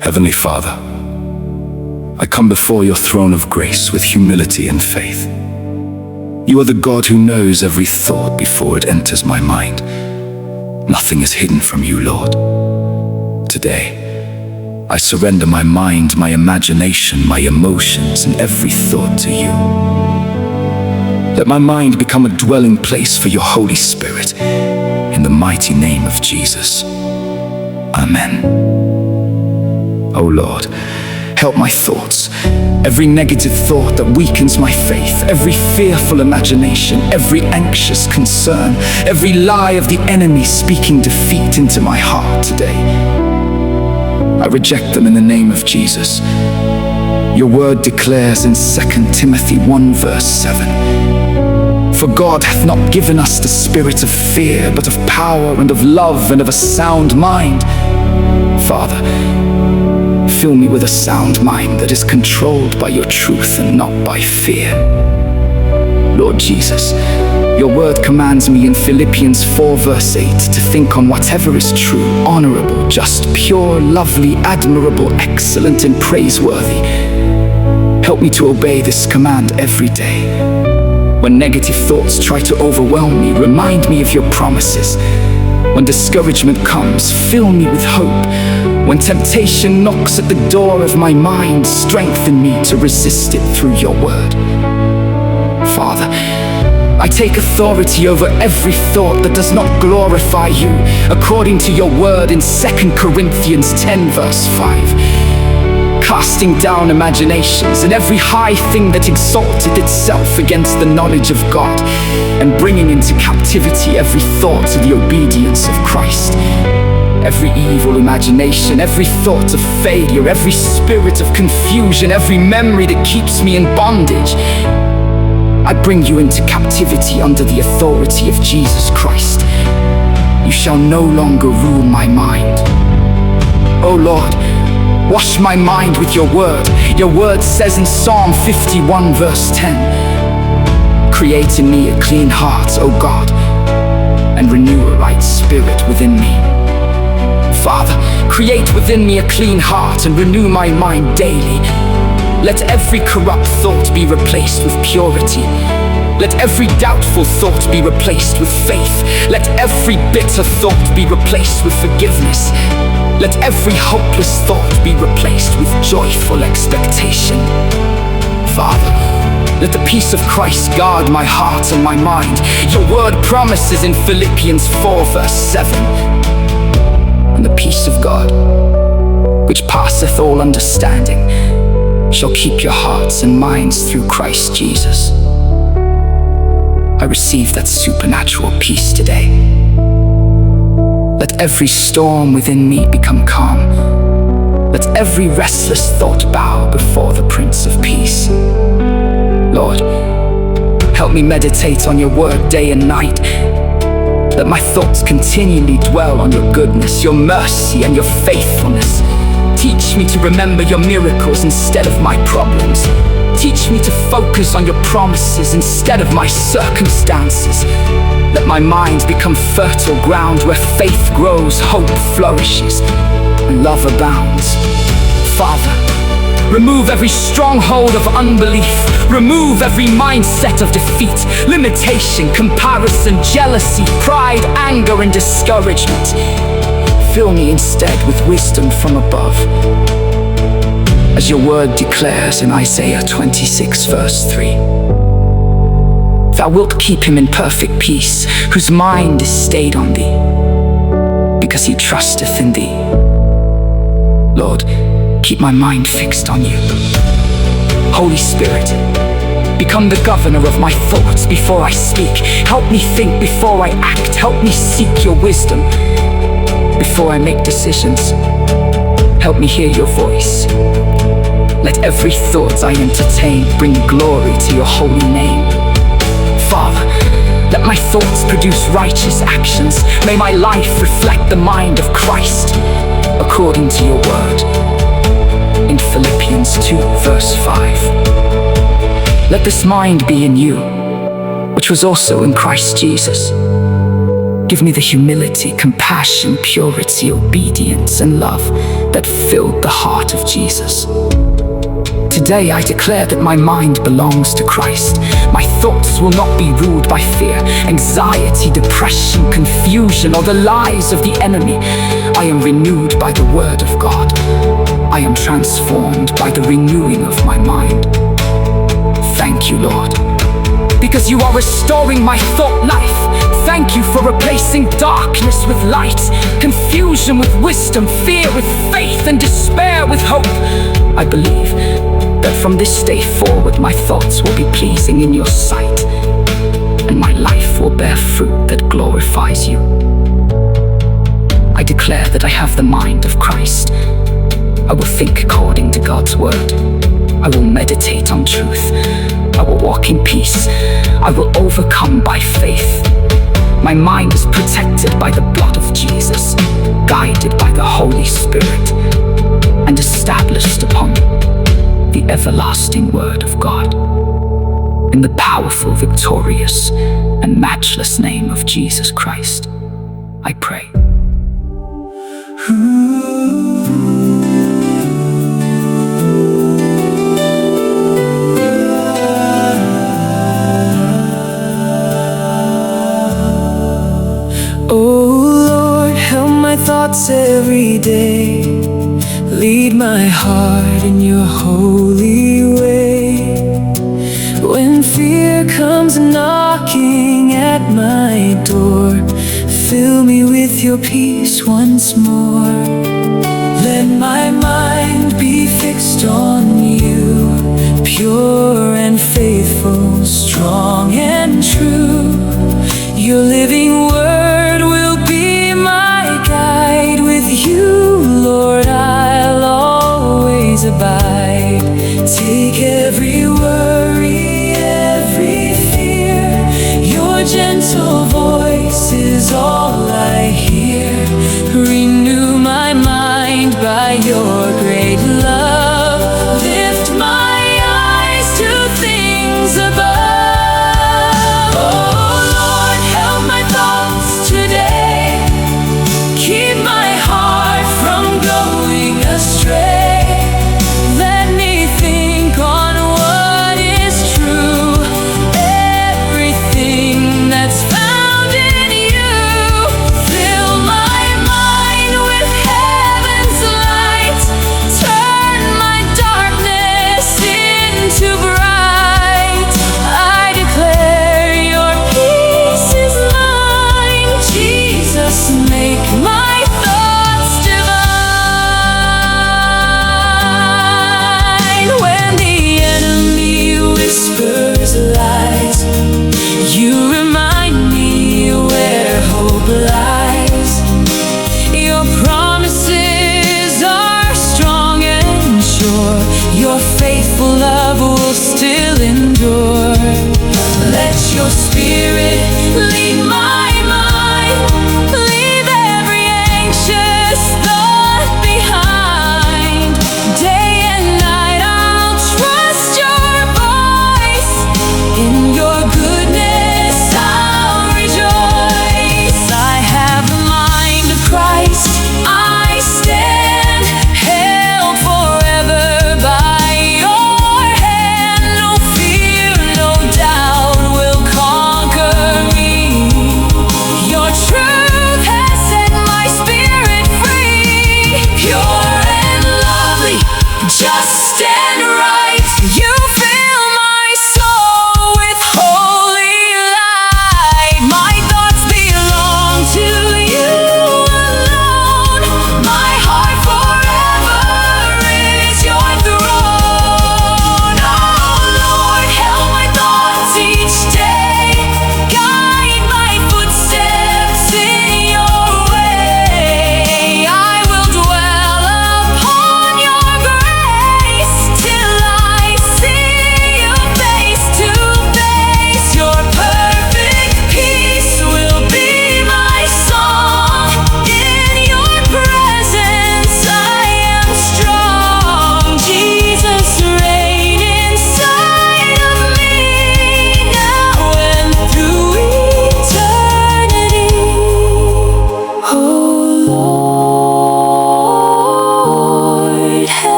Heavenly Father, I come before your throne of grace with humility and faith. You are the God who knows every thought before it enters my mind. Nothing is hidden from you, Lord. Today, I surrender my mind, my imagination, my emotions, and every thought to you. Let my mind become a dwelling place for your Holy Spirit, in the mighty name of Jesus. Amen. O Lord, help my thoughts, every negative thought that weakens my faith, every fearful imagination, every anxious concern, every lie of the enemy speaking defeat into my heart today. I reject them in the name of Jesus. Your word declares in 2 Timothy 1 verse 7, "For God hath not given us the spirit of fear, but of power and of love and of a sound mind." Father, fill me with a sound mind that is controlled by your truth and not by fear. Lord Jesus, your word commands me in Philippians 4 verse 8 to think on whatever is true, honorable, just, pure, lovely, admirable, excellent, and praiseworthy. Help me to obey this command every day. When negative thoughts try to overwhelm me, remind me of your promises. When discouragement comes, fill me with hope. When temptation knocks at the door of my mind, strengthen me to resist it through your word. Father, I take authority over every thought that does not glorify you, according to your word in 2 Corinthians 10 verse 5. Casting down imaginations and every high thing that exalted itself against the knowledge of God, and bringing into captivity every thought to the obedience of Christ. Every evil imagination, every thought of failure, every spirit of confusion, every memory that keeps me in bondage, I bring you into captivity under the authority of Jesus Christ. You shall no longer rule my mind. O Lord, wash my mind with your word. Your word says in Psalm 51 verse 10, "Create in me a clean heart, O God, and renew a right spirit within me." Father, create within me a clean heart and renew my mind daily. Let every corrupt thought be replaced with purity. Let every doubtful thought be replaced with faith. Let every bitter thought be replaced with forgiveness. Let every hopeless thought be replaced with joyful expectation. Father, let the peace of Christ guard my heart and my mind. Your word promises in Philippians 4 verse 7, "And the peace of God, which passeth all understanding, shall keep your hearts and minds through Christ Jesus." I receive that supernatural peace today. Let every storm within me become calm. Let every restless thought bow before the Prince of Peace. Lord, help me meditate on your word day and night. Let my thoughts continually dwell on your goodness, your mercy, and your faithfulness. Teach me to remember your miracles instead of my problems. Teach me to focus on your promises instead of my circumstances. Let my mind become fertile ground where faith grows, hope flourishes, and love abounds. Father, remove every stronghold of unbelief. Remove every mindset of defeat, limitation, comparison, jealousy, pride, anger, and discouragement. Fill me instead with wisdom from above. As your word declares in Isaiah 26 verse 3, "Thou wilt keep him in perfect peace, whose mind is stayed on thee, because he trusteth in thee." Lord, keep my mind fixed on you. Holy Spirit, become the governor of my thoughts before I speak. Help me think before I act. Help me seek your wisdom before I make decisions. Help me hear your voice. Let every thought I entertain bring glory to your holy name. Father, let my thoughts produce righteous actions. May my life reflect the mind of Christ, according to your word in Philippians 2 verse 5. Let this mind be in you, which was also in Christ Jesus. Give me the humility, compassion, purity, obedience, and love that filled the heart of Jesus. Today I declare that my mind belongs to Christ. My thoughts will not be ruled by fear, anxiety, depression, confusion, or the lies of the enemy. I am renewed by the word of God. I am transformed by the renewing of my mind. Thank you, Lord, because you are restoring my thought life. Thank you for replacing darkness with light, confusion with wisdom, fear with faith, and despair with hope. I believe that from this day forward, my thoughts will be pleasing in your sight, and my life will bear fruit that glorifies you. I declare that I have the mind of Christ. I will think according to God's word. I will meditate on truth. I will walk in peace. I will overcome by faith. My mind is protected by the blood of Jesus, guided by the Holy Spirit, and established upon the everlasting word of God. In the powerful, victorious, and matchless name of Jesus Christ, I pray. Thoughts every day, lead my heart in your holy way. When fear comes knocking at my door, fill me with your peace once more. Let my mind be fixed on you, pure and faithful, strong and true. Your living word will be my guide. With you, Lord, I'll always abide. Take every worry, every fear. Your gentle voice is all I hear. Renew my mind by your great love. Lift my eyes to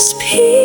is peace.